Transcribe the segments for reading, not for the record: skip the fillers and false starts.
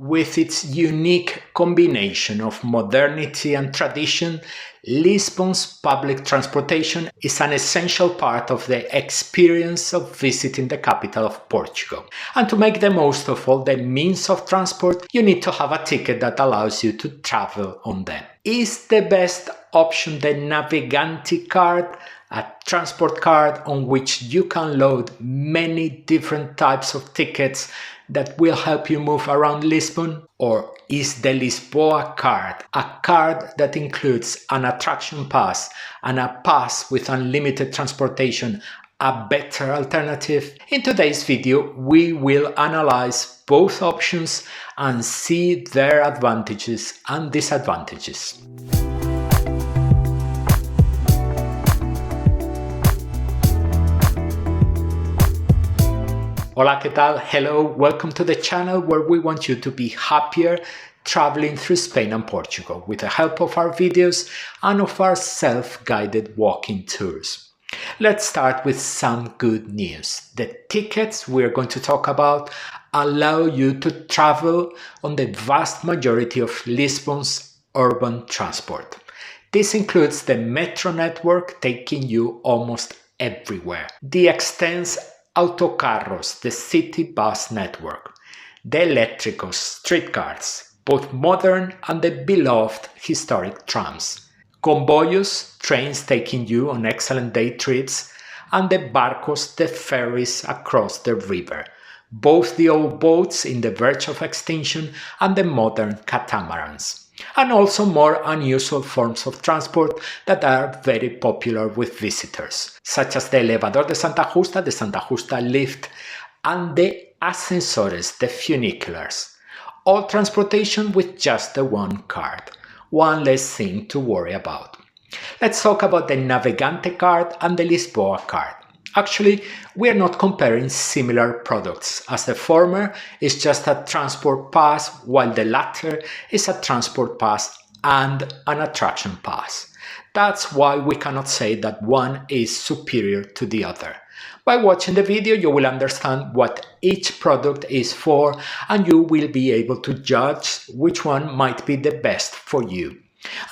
With its unique combination of modernity and tradition, Lisbon's public transportation is an essential part of the experience of visiting the capital of Portugal. And to make the most of all the means of transport, you need to have a ticket that allows you to travel on them. Is the best option the Navegante card? A transport card on which you can load many different types of tickets that will help you move around Lisbon? Or is the Lisboa Card a card that includes an attraction pass and a pass with unlimited transportation a better alternative? In today's video, we will analyze both options and see their advantages and disadvantages. Hola, ¿qué tal? Hello, welcome to the channel where we want you to be happier traveling through Spain and Portugal with the help of our videos and of our self-guided walking tours. Let's start with some good news. The tickets we're going to talk about allow you to travel on the vast majority of Lisbon's urban transport. This includes the metro network taking you almost everywhere. The extends autocarros, the city bus network, the eléctricos, streetcars, both modern and the beloved historic trams, comboios, trains taking you on excellent day trips, and the barcos, the ferries across the river, both the old boats in the verge of extinction and the modern catamarans. And also more unusual forms of transport that are very popular with visitors, such as the elevador de Santa Justa, the Santa Justa lift, and the ascensores, the funiculars. All transportation with just the one card, one less thing to worry about. Let's talk about the Navegante card and the Lisboa card. Actually, we are not comparing similar products, as the former is just a transport pass while the latter is a transport pass and an attraction pass. That's why we cannot say that one is superior to the other. By watching the video, you will understand what each product is for, and you will be able to judge which one might be the best for you.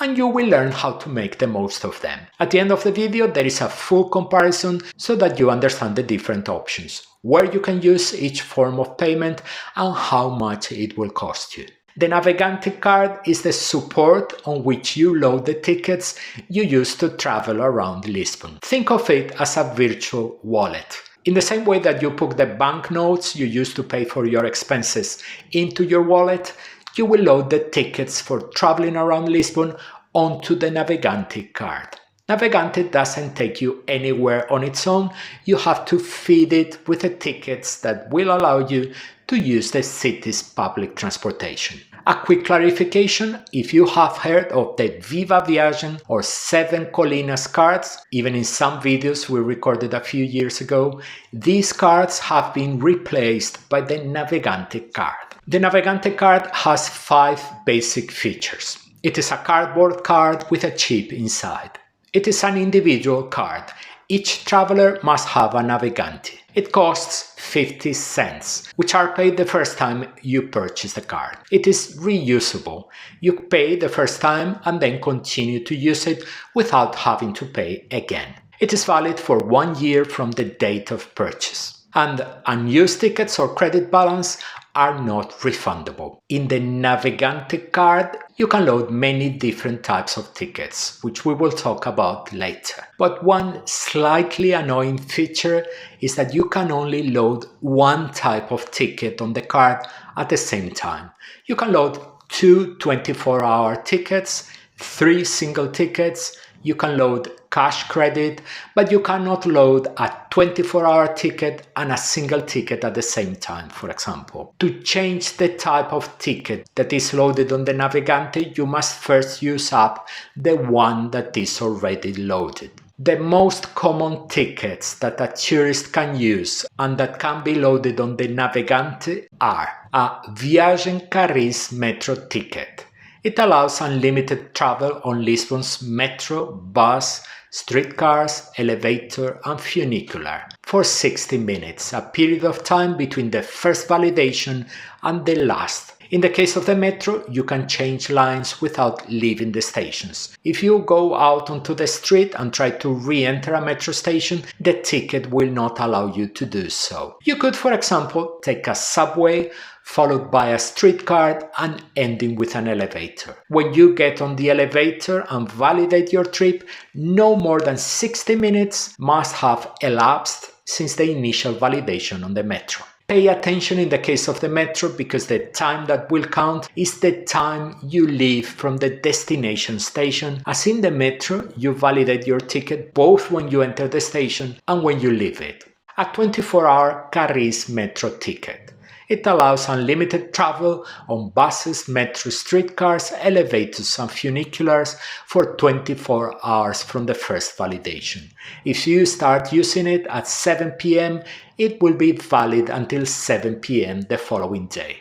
And you will learn how to make the most of them. At the end of the video, there is a full comparison so that you understand the different options, where you can use each form of payment and how much it will cost you. The Navegante card is the support on which you load the tickets you use to travel around Lisbon. Think of it as a virtual wallet. In the same way that you put the banknotes you use to pay for your expenses into your wallet, you will load the tickets for traveling around Lisbon onto the Navegante card. Navegante doesn't take you anywhere on its own, you have to feed it with the tickets that will allow you to use the city's public transportation. A quick clarification, if you have heard of the Viva Viagem or Seven Colinas cards, even in some videos we recorded a few years ago, these cards have been replaced by the Navegante card. The Navegante card has 5 basic features. It is a cardboard card with a chip inside. It is an individual card. Each traveler must have a Navegante. It costs 50 cents, which are paid the first time you purchase the card. It is reusable. You pay the first time and then continue to use it without having to pay again. It is valid for 1 year from the date of purchase. And unused tickets or credit balance are not refundable. In the Navegante card, you can load many different types of tickets, which we will talk about later. But one slightly annoying feature is that you can only load one type of ticket on the card at the same time. You can load 2 24-hour tickets, 3 single tickets, you can load cash credit, but you cannot load a 24-hour ticket and a single ticket at the same time, for example. To change the type of ticket that is loaded on the Navegante, you must first use up the one that is already loaded. The most common tickets that a tourist can use and that can be loaded on the Navegante are a Viagem Carris Metro ticket. It allows unlimited travel on Lisbon's metro, bus, streetcars, elevator and funicular for 60 minutes, a period of time between the first validation and the last. In the case of the metro, you can change lines without leaving the stations. If you go out onto the street and try to re-enter a metro station, the ticket will not allow you to do so. You could, for example, take a subway, followed by a streetcar and ending with an elevator. When you get on the elevator and validate your trip, no more than 60 minutes must have elapsed since the initial validation on the metro. Pay attention in the case of the metro because the time that will count is the time you leave from the destination station, as in the metro you validate your ticket both when you enter the station and when you leave it. A 24-hour Carris metro ticket. It allows unlimited travel on buses, metro, streetcars, elevators and funiculars for 24 hours from the first validation. If you start using it at 7 p.m., it will be valid until 7 p.m. the following day.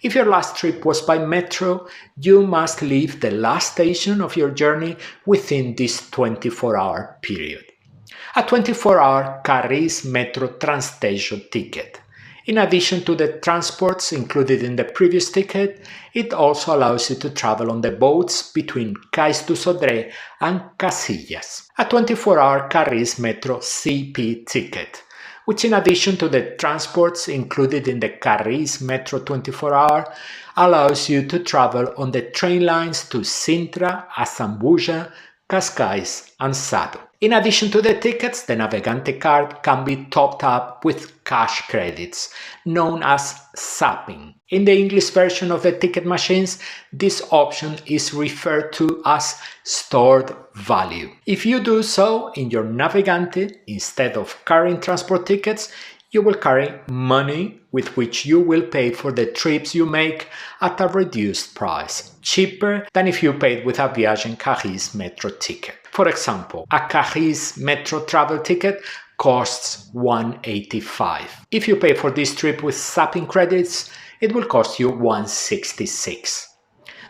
If your last trip was by metro, you must leave the last station of your journey within this 24-hour period. A 24-hour Carris metro Transtejo ticket. In addition to the transports included in the previous ticket, it also allows you to travel on the boats between Cais do Sodré and Casillas. A 24-hour Carris Metro CP ticket, which in addition to the transports included in the Carris Metro 24-hour, allows you to travel on the train lines to Sintra, Azambuja, Cascais and Sado. In addition to the tickets, the Navegante card can be topped up with cash credits, known as zapping. In the English version of the ticket machines, this option is referred to as stored value. If you do so in your Navegante, instead of carrying transport tickets, you will carry money with which you will pay for the trips you make at a reduced price, cheaper than if you paid with a Viagem Carris Metro ticket. For example, a Carris Metro travel ticket costs $185. If you pay for this trip with zapping credits, it will cost you $166.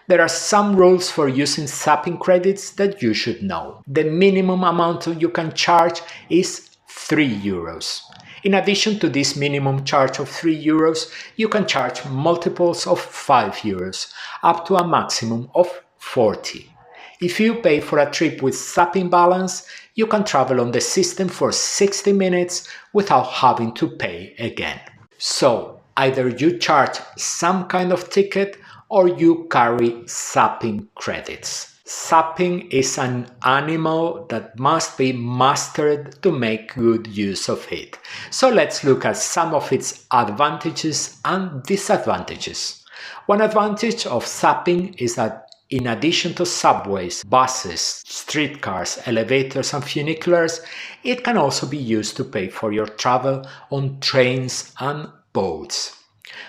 There are some rules for using zapping credits that you should know. The minimum amount you can charge is €3. In addition to this minimum charge of €3, you can charge multiples of €5, up to a maximum of 40. If you pay for a trip with zapping balance, you can travel on the system for 60 minutes without having to pay again. So, either you charge some kind of ticket or you carry zapping credits. Zapping is an animal that must be mastered to make good use of it. So let's look at some of its advantages and disadvantages. One advantage of zapping is that in addition to subways, buses, streetcars, elevators and funiculars, it can also be used to pay for your travel on trains and boats.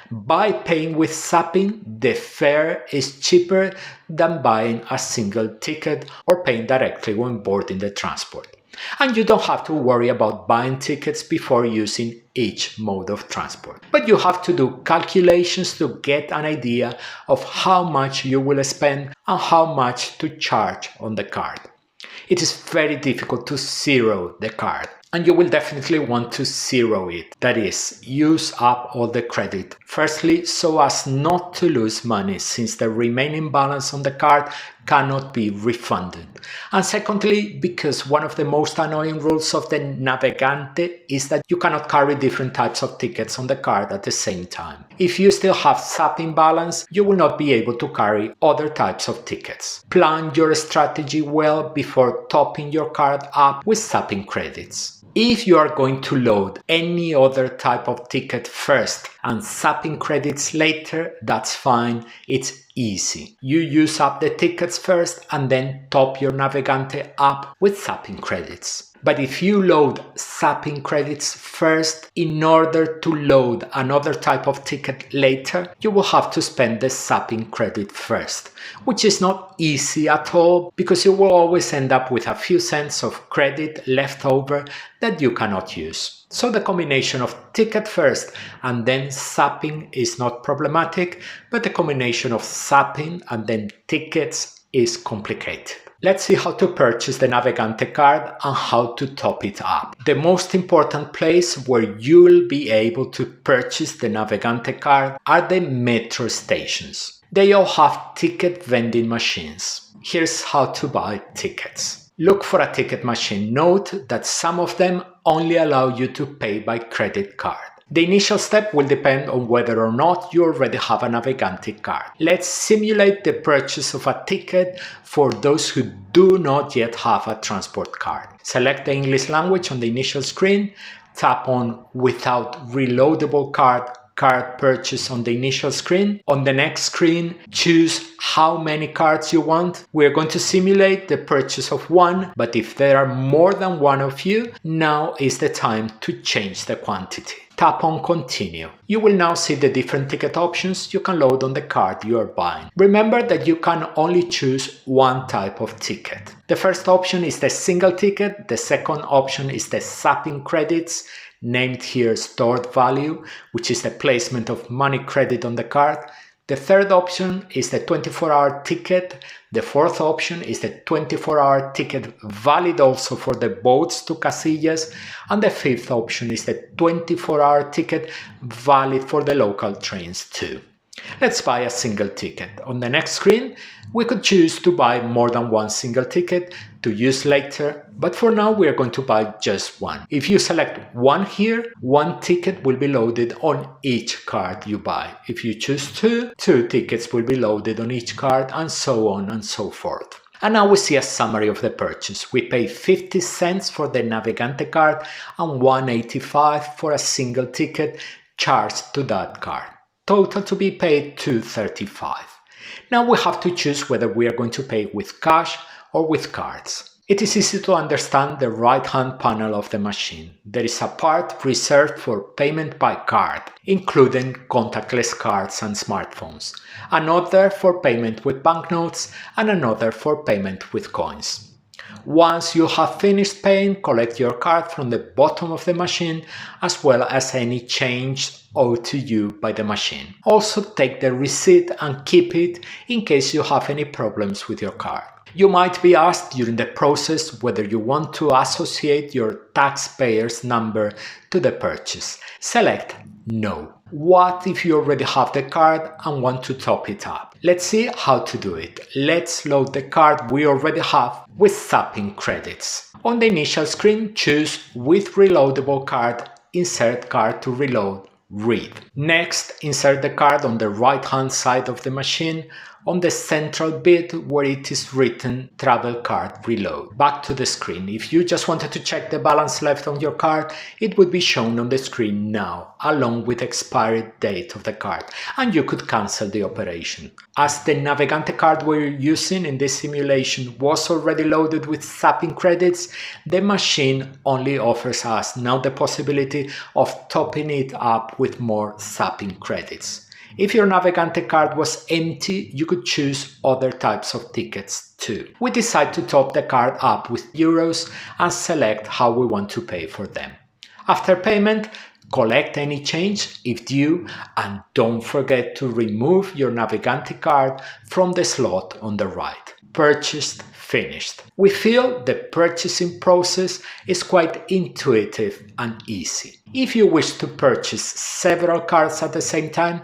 By paying with zapping, the fare is cheaper than buying a single ticket or paying directly when boarding the transport. And you don't have to worry about buying tickets before using each mode of transport. But you have to do calculations to get an idea of how much you will spend and how much to charge on the card. It is very difficult to zero the card, and you will definitely want to zero it, that is, use up all the credit. Firstly, so as not to lose money, since the remaining balance on the card cannot be refunded. And secondly, because one of the most annoying rules of the Navegante is that you cannot carry different types of tickets on the card at the same time. If you still have zapping balance, you will not be able to carry other types of tickets. Plan your strategy well before topping your card up with zapping credits. If you are going to load any other type of ticket first and zapping credits later, that's fine, it's easy. You use up the tickets first and then top your Navegante up with zapping credits. But if you load zapping credits first in order to load another type of ticket later, you will have to spend the zapping credit first, which is not easy at all because you will always end up with a few cents of credit left over that you cannot use. So the combination of ticket first and then zapping is not problematic, but the combination of zapping and then tickets is complicated. Let's see how to purchase the Navegante card and how to top it up. The most important place where you will be able to purchase the Navegante card are the metro stations. They all have ticket vending machines. Here's how to buy tickets. Look for a ticket machine. Note that some of them only allow you to pay by credit card. The initial step will depend on whether or not you already have a Navegante card. Let's simulate the purchase of a ticket for those who do not yet have a transport card. Select the English language on the initial screen, tap on Without Reloadable Card purchase on the initial screen. On the next screen, choose how many cards you want. We're going to simulate the purchase of one, but if there are more than one of you, now is the time to change the quantity. Tap on Continue. You will now see the different ticket options you can load on the card you are buying. Remember that you can only choose one type of ticket. The first option is the single ticket, the second option is the zapping credits, named here stored value, which is the placement of money credit on the card. The third option is the 24-hour ticket. The fourth option is the 24-hour ticket, valid also for the boats to Casillas. And the fifth option is the 24-hour ticket, valid for the local trains too. Let's buy a single ticket. On the next screen, we could choose to buy more than one single ticket to use later, but for now we are going to buy just one. If you select one here, one ticket will be loaded on each card you buy. If you choose two tickets will be loaded on each card, and so on and so forth. And now we see a summary of the purchase. We pay 50 cents for the Navegante card and 1.85 for a single ticket charged to that card. Total to be paid $2.35. Now we have to choose whether we are going to pay with cash or with cards. It is easy to understand the right-hand panel of the machine. There is a part reserved for payment by card, including contactless cards and smartphones, another for payment with banknotes, and another for payment with coins. Once you have finished paying, collect your card from the bottom of the machine, as well as any change owed to you by the machine. Also take the receipt and keep it in case you have any problems with your card. You might be asked during the process whether you want to associate your taxpayer's number to the purchase. Select No. What if you already have the card and want to top it up? Let's see how to do it. Let's load the card we already have with zapping credits. On the initial screen, choose With Reloadable Card, Insert Card to Reload, Read. Next, insert the card on the right-hand side of the machine on the central bit where it is written Travel Card Reload. Back to the screen. If you just wanted to check the balance left on your card, it would be shown on the screen now, along with the expiry date of the card, and you could cancel the operation. As the Navegante card we're using in this simulation was already loaded with zapping credits, the machine only offers us now the possibility of topping it up with more zapping credits. If your Navegante card was empty, you could choose other types of tickets too. We decide to top the card up with euros and select how we want to pay for them. After payment, collect any change if due, and don't forget to remove your Navegante card from the slot on the right. Purchased, finished. We feel the purchasing process is quite intuitive and easy. If you wish to purchase several cards at the same time,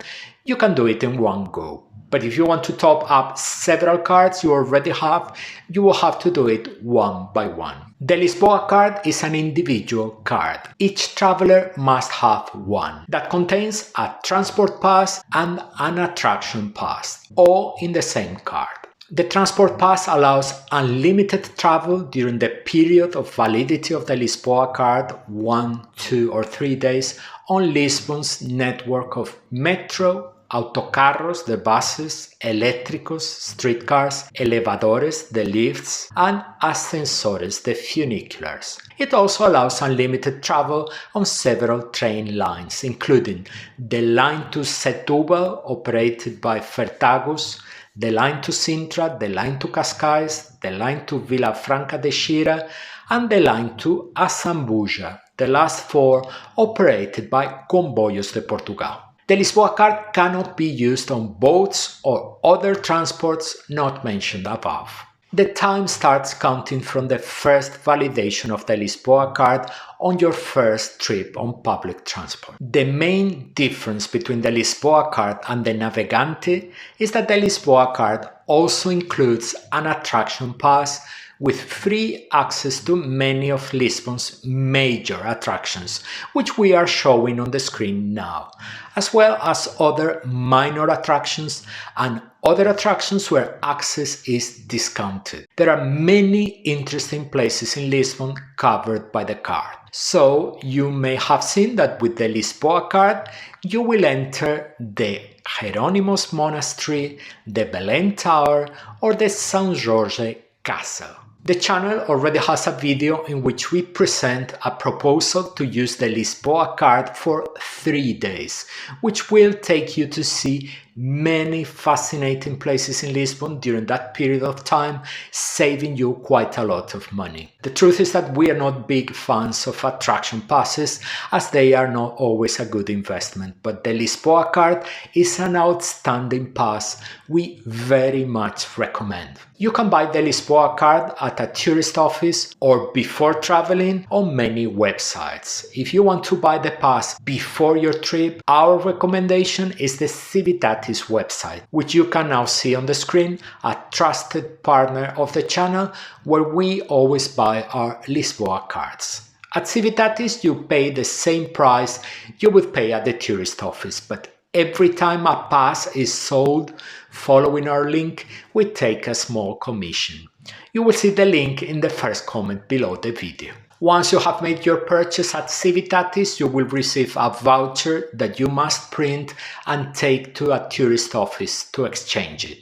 you can do it in one go. But if you want to top up several cards you already have, you will have to do it one by one. The Lisboa card is an individual card. Each traveler must have one that contains a transport pass and an attraction pass, all in the same card. The transport pass allows unlimited travel during the period of validity of the Lisboa card, 1, 2 or 3 days, on Lisbon's network of metro, autocarros, the buses, eléctricos, streetcars, elevadores, the lifts, and ascensores, the funiculars. It also allows unlimited travel on several train lines, including the line to Setúbal, operated by Fertagus, the line to Sintra, the line to Cascais, the line to Vilafranca de Xira, and the line to Assambuja, the last four operated by Comboios de Portugal. The Lisboa card cannot be used on boats or other transports not mentioned above. The time starts counting from the first validation of the Lisboa card on your first trip on public transport. The main difference between the Lisboa card and the Navegante is that the Lisboa card also includes an attraction pass with free access to many of Lisbon's major attractions, which we are showing on the screen now, as well as other minor attractions and other attractions where access is discounted. There are many interesting places in Lisbon covered by the card. So you may have seen that with the Lisboa card, you will enter the Jerónimos Monastery, the Belém Tower, or the São Jorge Castle. The channel already has a video in which we present a proposal to use the Lisboa card for 3 days, which will take you to see many fascinating places in Lisbon during that period of time, saving you quite a lot of money. The truth is that we are not big fans of attraction passes, as they are not always a good investment, but the Lisboa card is an outstanding pass we very much recommend. You can buy the Lisboa card at a tourist office or before traveling on many websites. If you want to buy the pass before your trip, our recommendation is the Civitatis website, which you can now see on the screen, a trusted partner of the channel where we always buy our Lisboa cards. At Civitatis, you pay the same price you would pay at the tourist office, but every time a pass is sold following our link, we take a small commission. You will see the link in the first comment below the video. Once you have made your purchase at Civitatis, you will receive a voucher that you must print and take to a tourist office to exchange it.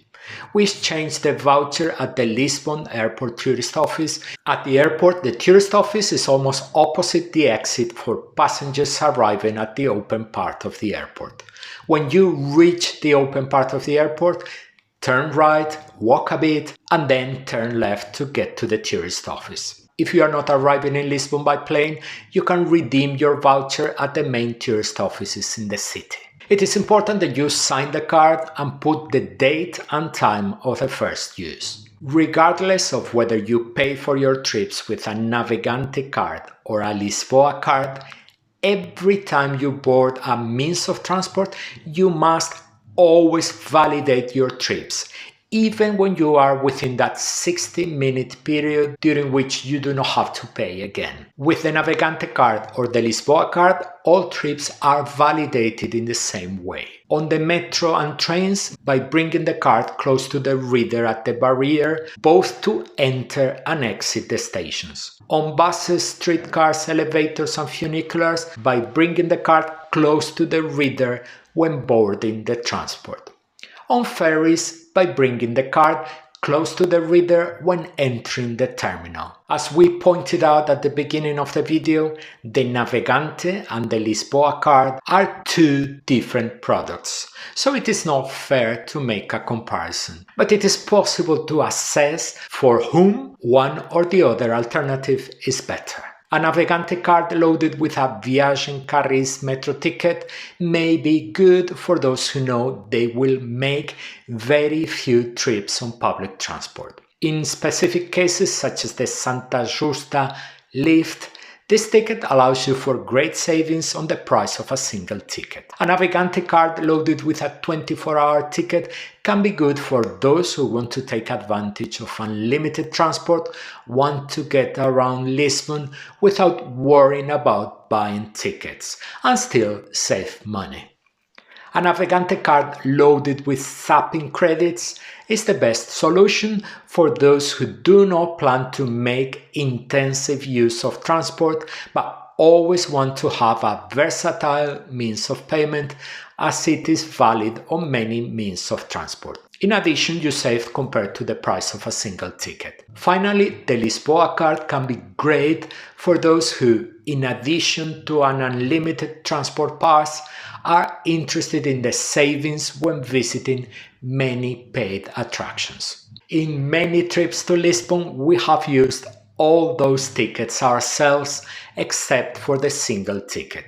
We exchange the voucher at the Lisbon Airport tourist office. At the airport, the tourist office is almost opposite the exit for passengers arriving at the open part of the airport. When you reach the open part of the airport, turn right, walk a bit, and then turn left to get to the tourist office. If you are not arriving in Lisbon by plane, you can redeem your voucher at the main tourist offices in the city. It is important that you sign the card and put the date and time of the first use. Regardless of whether you pay for your trips with a Navegante card or a Lisboa card, every time you board a means of transport, you must always validate your trips, even when you are within that 60-minute period during which you do not have to pay again. With the Navegante card or the Lisboa card, all trips are validated in the same way. On the metro and trains, by bringing the card close to the reader at the barrier, both to enter and exit the stations. On buses, streetcars, elevators and funiculars, by bringing the card close to the reader when boarding the transport. On ferries, by bringing the card close to the reader when entering the terminal. As we pointed out at the beginning of the video, the Navegante and the Lisboa card are two different products, so it is not fair to make a comparison. But it is possible to assess for whom one or the other alternative is better. A Navegante card loaded with a Viagem Carris metro ticket may be good for those who know they will make very few trips on public transport. In specific cases such as the Santa Justa lift, this ticket allows you for great savings on the price of a single ticket. A Navegante card loaded with a 24-hour ticket can be good for those who want to take advantage of unlimited transport, want to get around Lisbon without worrying about buying tickets, and still save money. A Navegante card loaded with zapping credits is the best solution for those who do not plan to make intensive use of transport but always want to have a versatile means of payment, as it is valid on many means of transport. In addition, you save compared to the price of a single ticket. Finally, the Lisboa card can be great for those who, in addition to an unlimited transport pass, are interested in the savings when visiting many paid attractions. In many trips to Lisbon, we have used all those tickets ourselves except for the single ticket.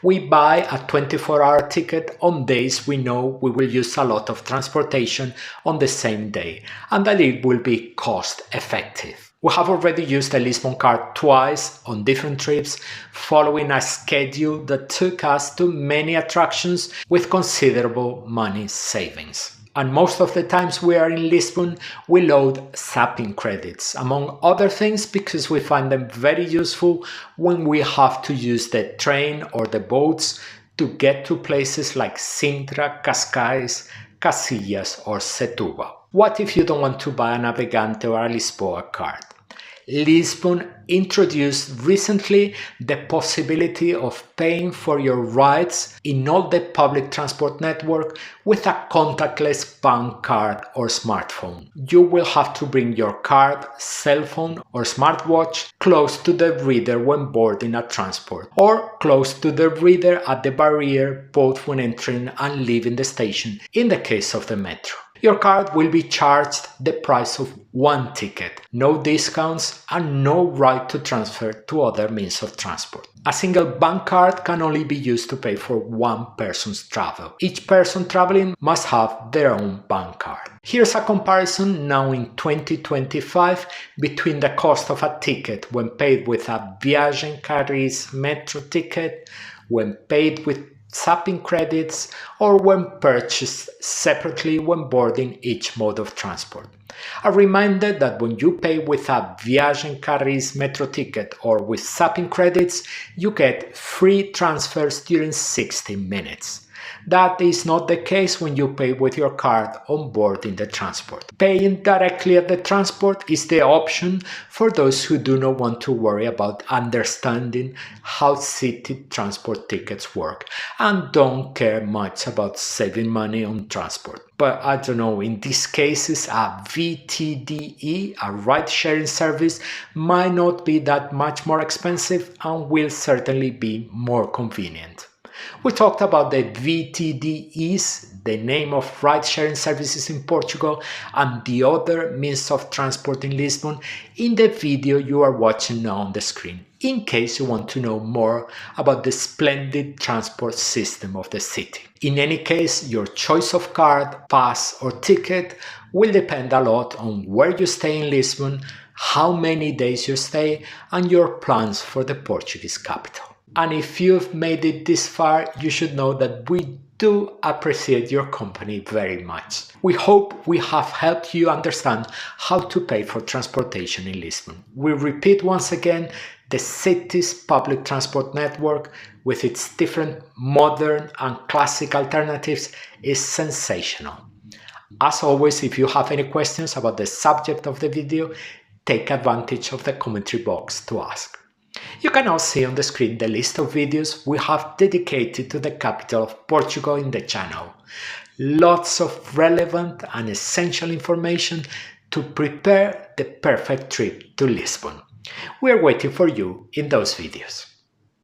We buy a 24-hour ticket on days we know we will use a lot of transportation on the same day and that it will be cost effective. We have already used the Lisbon card twice on different trips, following a schedule that took us to many attractions with considerable money savings. And most of the times we are in Lisbon, we load zapping credits, among other things because we find them very useful when we have to use the train or the boats to get to places like Sintra, Cascais, Casillas or Setúbal. What if you don't want to buy a Navegante or a Lisboa card? Lisbon introduced recently the possibility of paying for your rides in all the public transport network with a contactless bank card or smartphone. You will have to bring your card, cell phone or smartwatch close to the reader when boarding a transport, or close to the reader at the barrier both when entering and leaving the station in the case of the metro. Your card will be charged the price of one ticket, no discounts and no right to transfer to other means of transport. A single bank card can only be used to pay for one person's travel. Each person traveling must have their own bank card. Here's a comparison now in 2025 between the cost of a ticket when paid with a Viagem Carris metro ticket, when paid with zapping credits, or when purchased separately when boarding each mode of transport. A reminder that when you pay with a Viagem Carris metro ticket or with zapping credits, you get free transfers during 60 minutes. That is not the case when you pay with your card on board in the transport. Paying directly at the transport is the option for those who do not want to worry about understanding how city transport tickets work and don't care much about saving money on transport. But I don't know, in these cases a VTDE, a ride-sharing service, might not be that much more expensive and will certainly be more convenient. We talked about the VTDEs, the name of ride-sharing services in Portugal, and the other means of transport in Lisbon in the video you are watching now on the screen, in case you want to know more about the splendid transport system of the city. In any case, your choice of card, pass or ticket will depend a lot on where you stay in Lisbon, how many days you stay, and your plans for the Portuguese capital. And if you've made it this far, you should know that we do appreciate your company very much. We hope we have helped you understand how to pay for transportation in Lisbon. We repeat once again, the city's public transport network with its different modern and classic alternatives is sensational. As always, if you have any questions about the subject of the video, take advantage of the commentary box to ask. You can now see on the screen the list of videos we have dedicated to the capital of Portugal in the channel. Lots of relevant and essential information to prepare the perfect trip to Lisbon. We are waiting for you in those videos.